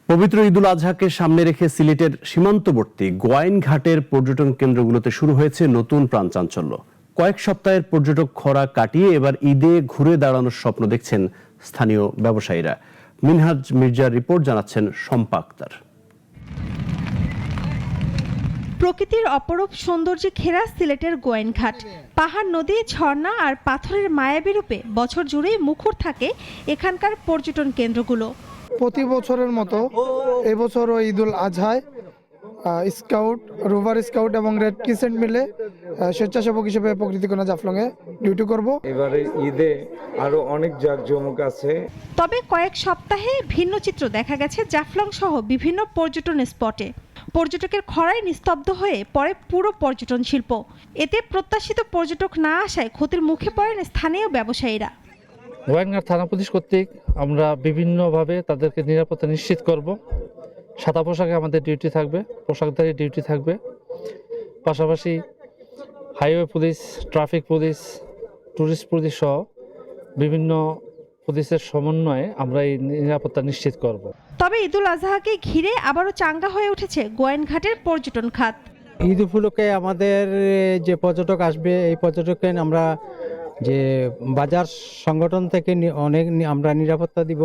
পবিত্র ঈদুল আজহাকে সামনে রেখে সিলেটের সীমান্তবর্তী গোয়াইনঘাটের পর্যটন কেন্দ্রগুলোতে শুরু হয়েছে নতুন প্রাণচাঞ্চল্য। কয়েক সপ্তাহের পর্যটক খরা কাটিয়ে এবার ঈদে ঘুরে দাঁড়ানোর স্বপ্ন দেখছেন স্থানীয় ব্যবসায়ীরা। মিনহাজ মির্জার রিপোর্ট, জানাচ্ছেন শম্পা আক্তার। প্রকৃতির অপরূপ সৌন্দর্যে ঘেরা সিলেটের গোয়াইনঘাট, পাহাড়, নদী, ঝর্ণা আর পাথরের মায়াবী রূপে বছর জুড়েই মুখর থাকে এখানকার পর্যটন কেন্দ্রগুলো। প্রতি বছরের মতো এবছরও ঈদুল আজহায় স্কাউট, রোভার স্কাউট এবং রেড ক্রিসেন্ট মিলে স্বেচ্ছাসেবক হিসেবে প্রকৃতিকণা জাফলংয়ে ডিউটি করব। এবারে ঈদে আরো অনেক জাঁকজমক আছে। তবে কয়েক সপ্তাহে ভিন্ন চিত্র দেখা গেছে জাফলং সহ বিভিন্ন পর্যটন স্পটে। পর্যটকের খরায় নিস্তব্ধ হয়ে পড়ে পুরো পর্যটন শিল্প। এতে প্রত্যাশিত পর্যটক না আসায় ক্ষতির মুখে পড়েন স্থানীয় ব্যবসায়ীরা। গোয়াইনঘাট থানা পুলিশ কর্তৃক আমরা বিভিন্নভাবে তাদেরকে নিরাপত্তা নিশ্চিত করব। সাদা পোশাকে আমাদের ডিউটি থাকবে, পোশাকধারী ডিউটি থাকবে। পাশাপাশি highway police, traffic police, tourist police সহ বিভিন্ন পুলিশের সমন্বয়ে আমরা এই নিরাপত্তা নিশ্চিত করব। তবে ঈদুল আজহাকে ঘিরে আবারও চাঙ্গা হয়ে উঠেছে গোয়াইনঘাটের পর্যটন খাত। ঈদ উপলক্ষে আমাদের যে পর্যটক আসবে, এই পর্যটককে আমরা যে বাজার সংগঠন থেকে অনেক আমরা নিরাপত্তা দিব।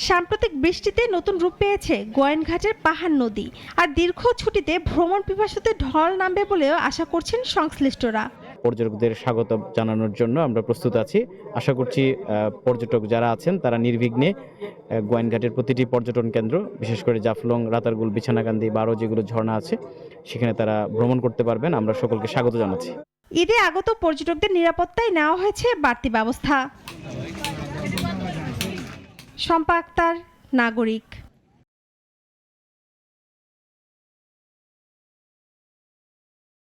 সাম্প্রতিক বৃষ্টিতে নতুন রূপ পেয়েছে গোয়াইনঘাটের পাহাড়, নদী আর দীর্ঘ ছুটিতে ভ্রমণ পিপাসুতে ঢল নামবে বলেও আশা করছেন সংশ্লিষ্টরা। পর্যটকদের স্বাগত জানানোর জন্য আমরা প্রস্তুত আছি। আশা করছি পর্যটক যারা আছেন তারা নির্বিঘ্নে গোয়াইনঘাটের প্রতিটি পর্যটন কেন্দ্র, বিশেষ করে জাফলং, রাতারগুল, বিছানাকান্দি বা আরও যেগুলো ঝর্ণা আছে সেখানে তারা ভ্রমণ করতে পারবেন। আমরা সকলকে স্বাগত জানাচ্ছি। ঈদে আগত পর্যটকদের নিরাপত্তায় নেওয়া হয়েছে বাড়তি ব্যবস্থা। শম্পা আক্তার, নাগরিক।